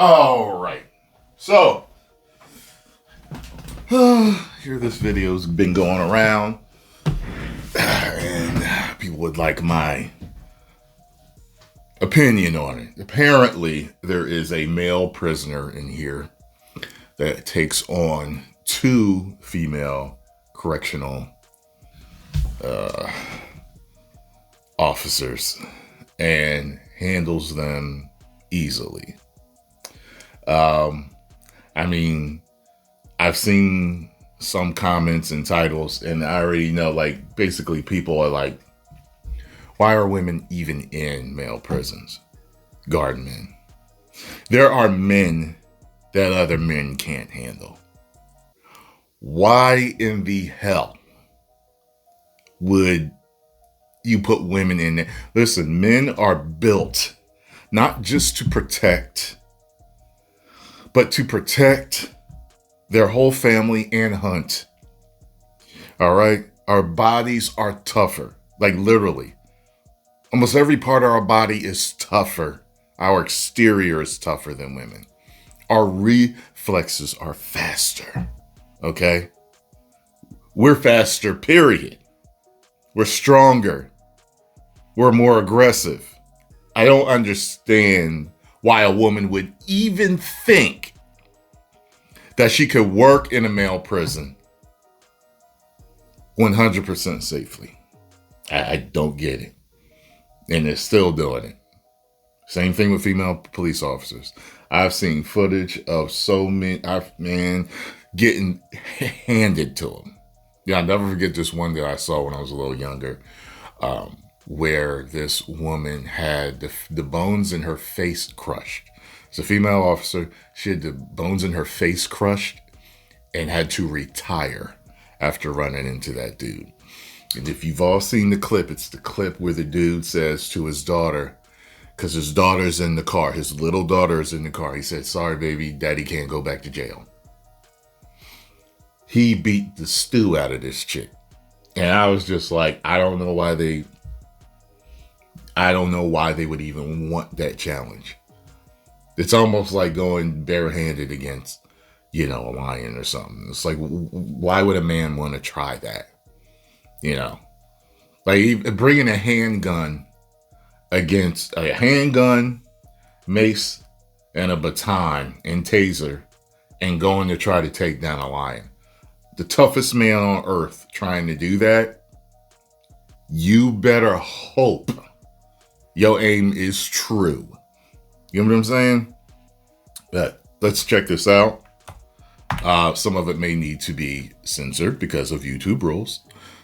All right. So, here this video's been going around, and people would like my opinion on it. Apparently, there is a male prisoner in here that takes on 2 female correctional officers and handles them easily. I mean, I've seen some comments and titles, and I already know, like, basically people are like, why are women even in male prisons? Guard men. There are men that other men can't handle. Why in the hell would you put women in there? Listen, men are built not just to protect, but to protect their whole family and hunt. All right? Our bodies are tougher. Like, literally. Almost every part of our body is tougher. Our exterior is tougher than women. Our reflexes are faster. Okay? We're faster, period. We're stronger. We're more aggressive. I don't understand why a woman would even think that she could work in a male prison 100% safely. I don't get it. And they're still doing it. Same thing with female police officers. I've seen footage of so many, getting handed to them. Yeah, I'll never forget this one that I saw when I was a little younger, where this woman had the bones in her face crushed. It's a female officer. She had the bones in her face crushed and had to retire after running into that dude. And if you've all seen the clip, it's the clip where the dude says to his daughter, because his daughter's in the car, his little daughter is in the car. He said, "Sorry, baby, daddy can't go back to jail." He beat the stew out of this chick. And I was just like, I don't know why they would even want that challenge. It's almost like going barehanded against, a lion or something. It's like, why would a man want to try that? Like bringing a handgun against a handgun, mace, and a baton and taser and going to try to take down a lion. The toughest man on earth trying to do that, you better hope your aim is true. You know what I'm saying? But let's check this out. Some of it may need to be censored because of YouTube rules,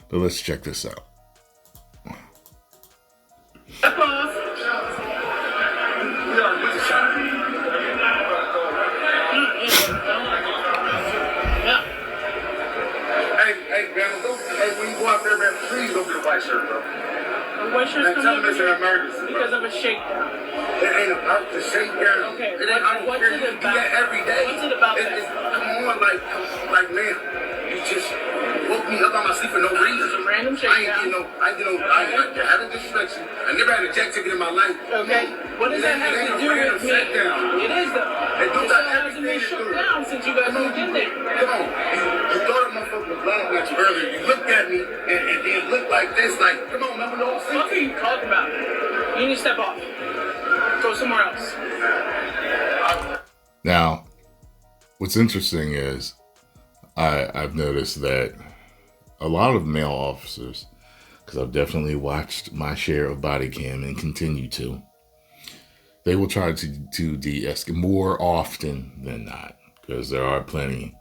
but let's check this out. Please don't get a white shirt, bro. The white shirt's coming it's an emergency, bro. because of a shakedown. It ain't about the shakedown. Okay, What's it about? Do that every day. What's it about? Come on, like, man, you just woke me up on my sleep for no reason. It's a random shakedown. I haven't disrespected you. I never had a jack ticket in my life. Okay, what does that have to do with me? It is though. It still hasn't been shut down since you guys moved in there. Come on, you thought a motherfucker was laughing at you earlier. You looked at me and then looked like this, like, come on, remember those things? What are you talking about? You need to step off. Go somewhere else. Now, what's interesting is I've noticed that a lot of male officers, because I've definitely watched my share of body cam and continue to, they will try to de-escalate more often than not, because there are plenty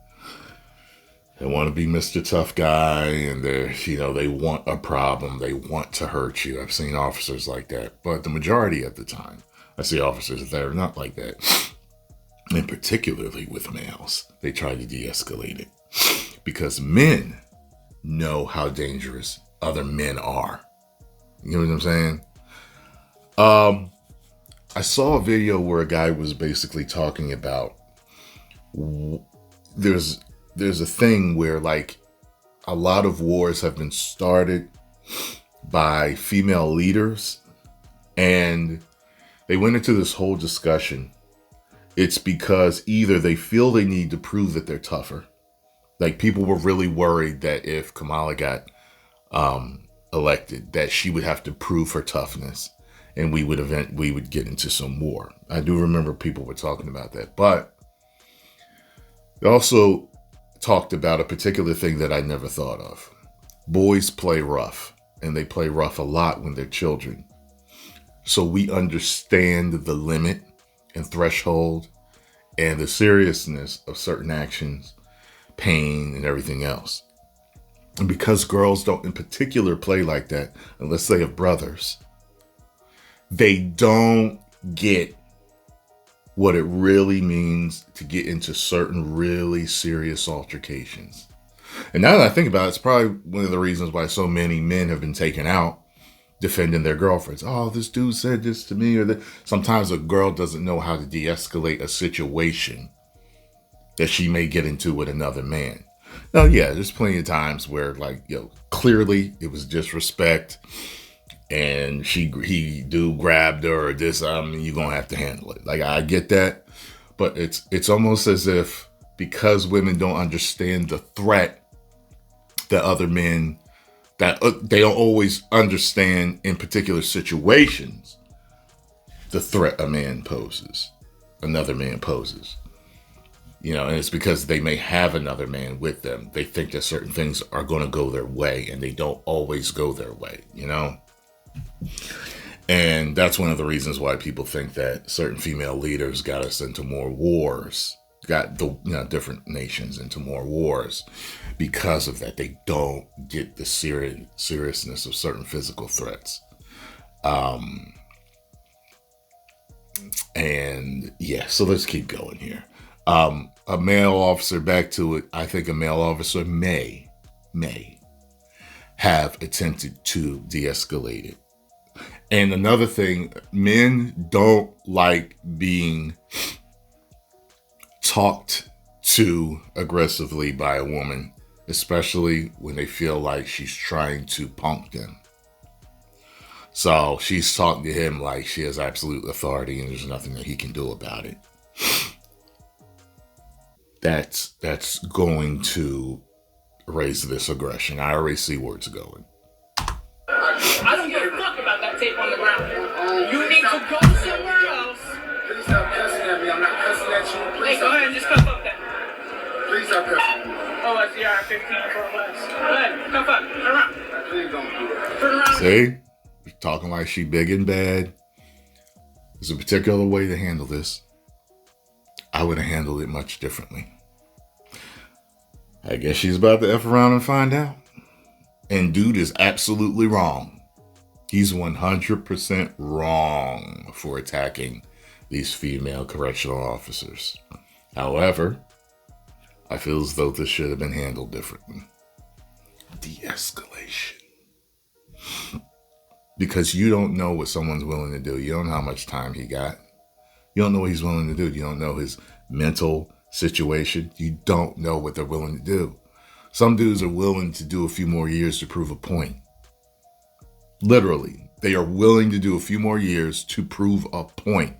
that want to be Mr. Tough Guy, and they want a problem. They want to hurt you. I've seen officers like that, but the majority of the time, I see officers that are not like that. And particularly with males, they try to de-escalate it because men know how dangerous other men are. You know what I'm saying? I saw a video where a guy was basically talking about there's a thing where, like, a lot of wars have been started by female leaders, and they went into this whole discussion, It's because either they feel they need to prove that they're tougher. Like, people were really worried that if Kamala got elected, that she would have to prove her toughness, and we would get into some war. I do remember people were talking about that, but they also talked about a particular thing that I never thought of. Boys play rough, and they play rough a lot when they're children. So we understand the limit and threshold and the seriousness of certain actions, pain, and everything else. And because girls don't in particular play like that, unless they have brothers, they don't get what it really means to get into certain really serious altercations. And now that I think about it, it's probably one of the reasons why so many men have been taken out defending their girlfriends. Oh, this dude said this to me, or that. Sometimes a girl doesn't know how to de-escalate a situation that she may get into with another man. Now, yeah, there's plenty of times where, like, clearly it was disrespect, and he grabbed her or this. You're gonna have to handle it. Like, I get that, but it's almost as if because women don't understand the threat that other men, that they don't always understand in particular situations, the threat another man poses. And it's because they may have another man with them. They think that certain things are going to go their way, and they don't always go their way, And that's one of the reasons why people think that certain female leaders got us into more wars, got the different nations into more wars because of that. They don't get the seriousness of certain physical threats. And yeah, so let's keep going here. A male officer, back to it, I think a male officer may have attempted to de-escalate it. And another thing, men don't like being talked to aggressively by a woman, especially when they feel like she's trying to punk them. So she's talking to him like she has absolute authority and there's nothing that he can do about it. That's going to raise this aggression. I already see where it's going. I don't give a fuck about that tape on the ground. You need to go somewhere else. Please stop cussing at me. I'm not cussing at you. Hey, go ahead and just cuff up then. Please stop cussing. Oh, that's the R15 for less. Go ahead, cuff up. Turn around. Please don't do that. Turn around. See? You're talking like she big and bad. There's a particular way to handle this. I would have handled it much differently. I guess she's about to F around and find out. And dude is absolutely wrong. He's 100% wrong for attacking these female correctional officers. However, I feel as though this should have been handled differently. De-escalation. Because you don't know what someone's willing to do. You don't know how much time he got. You don't know what he's willing to do. You don't know his mental situation. You don't know what they're willing to do. Some dudes are willing to do a few more years to prove a point. Literally, they are willing to do a few more years to prove a point.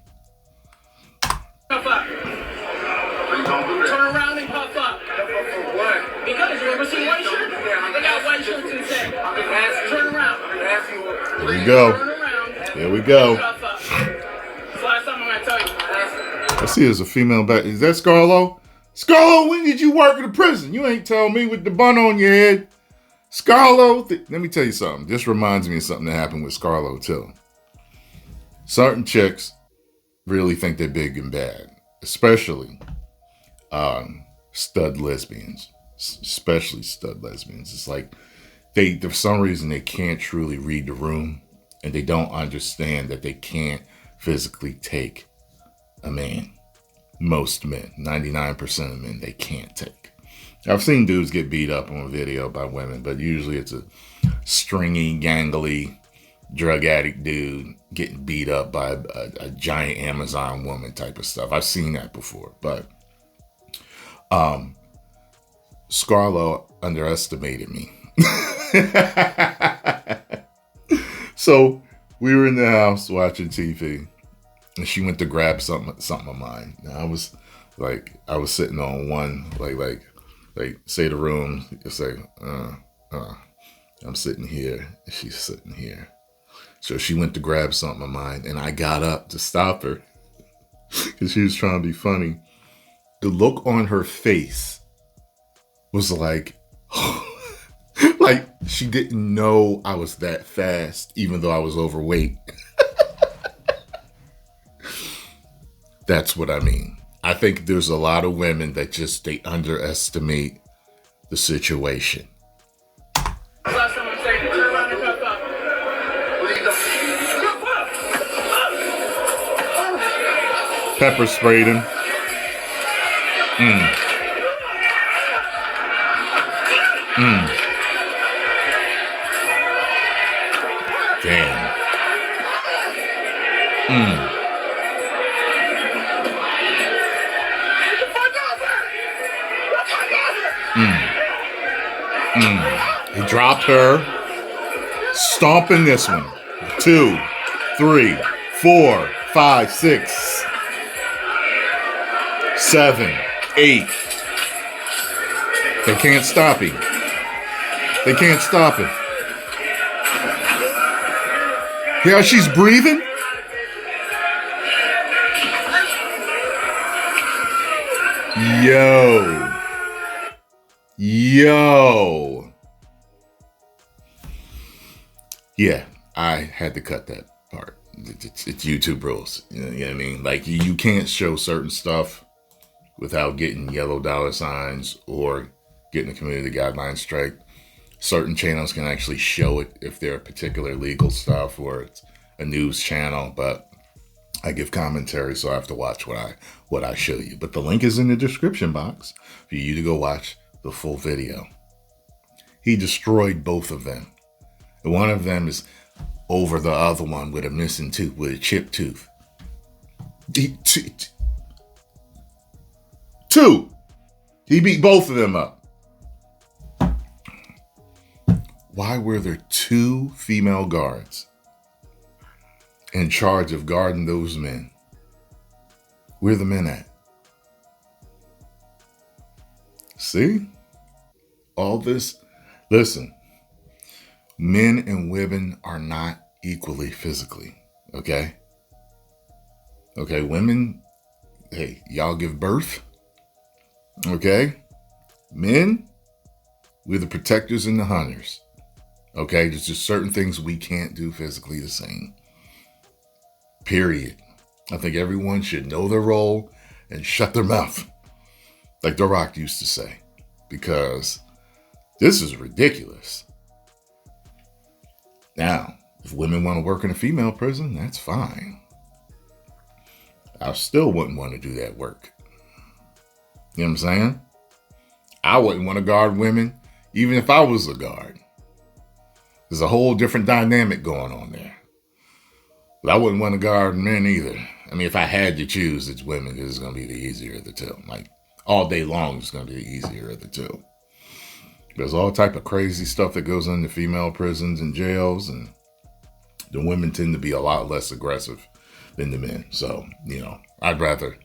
Puff up. Please don't do that. Turn around and puff up. For what? Because you ever seen white shirts? They got white shirts instead. Turn around. Here we go. Turn around. Here we go. Puff up. That's the last time I'm going to tell you. I see there's a female back. Is that Scarlo? Scarlo, when did you work in the prison? You ain't tell me with the bun on your head. Scarlo, let me tell you something. This reminds me of something that happened with Scarlo too. Certain chicks really think they're big and bad, especially stud lesbians. Especially stud lesbians. It's like they, for some reason, they can't truly read the room, and they don't understand that they can't physically take a man. Most men, 99% of men, they can't take. I've seen dudes get beat up on video by women, but usually it's a stringy, gangly, drug addict dude getting beat up by a giant Amazon woman type of stuff. I've seen that before, but Scarlo underestimated me. So we were in the house watching TV. and she went to grab something of mine. Now I was sitting on one, like say the room, say, I'm sitting here, and she's sitting here. So she went to grab something of mine, and I got up to stop her because she was trying to be funny. The look on her face was like, like she didn't know I was that fast, even though I was overweight. That's what I mean. I think there's a lot of women that they underestimate the situation. Last time I'm saying, turn around and cuff up. Pepper sprayed him. Damn. He dropped her. Stomping this one. 2, 3, 4, 5, 6, 7, 8. They can't stop him. They can't stop him. Yeah, she's breathing. Yo. Yeah, I had to cut that part. It's YouTube rules. You know what I mean? Like, you can't show certain stuff without getting yellow dollar signs or getting a community guidelines strike. Certain channels can actually show it if they're particular legal stuff or it's a news channel, but I give commentary, so I have to watch what I show you. But the link is in the description box for you to go watch the full video. He destroyed both of them. And one of them is over the other one with a missing tooth, with a chipped tooth. Two. He beat both of them up. Why were there 2 female guards in charge of guarding those men? Where are the men at? See? All this. Listen, men and women are not equally physically, okay? Okay, women, hey, y'all give birth, okay? Men, we're the protectors and the hunters, okay? There's just certain things we can't do physically the same, period. I think everyone should know their role and shut their mouth, like The Rock used to say, because this is ridiculous. Now, if women want to work in a female prison, that's fine. I still wouldn't want to do that work. You know what I'm saying? I wouldn't want to guard women, even if I was a guard. There's a whole different dynamic going on there. But I wouldn't want to guard men either. I mean, if I had to choose, it's women, because it's going to be the easier of the two. Like, all day long, it's going to be the easier of the two. There's all type of crazy stuff that goes on in the female prisons and jails, and the women tend to be a lot less aggressive than the men. So, you know, I'd rather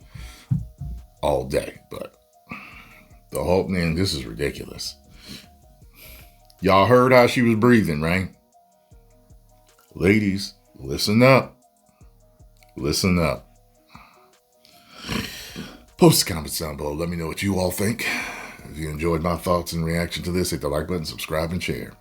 all day, but the whole, man, this is ridiculous. Y'all heard how she was breathing, right? Ladies, listen up. Listen up. Post the comments down below. Let me know what you all think. If you enjoyed my thoughts and reaction to this, hit the like button, subscribe, and share.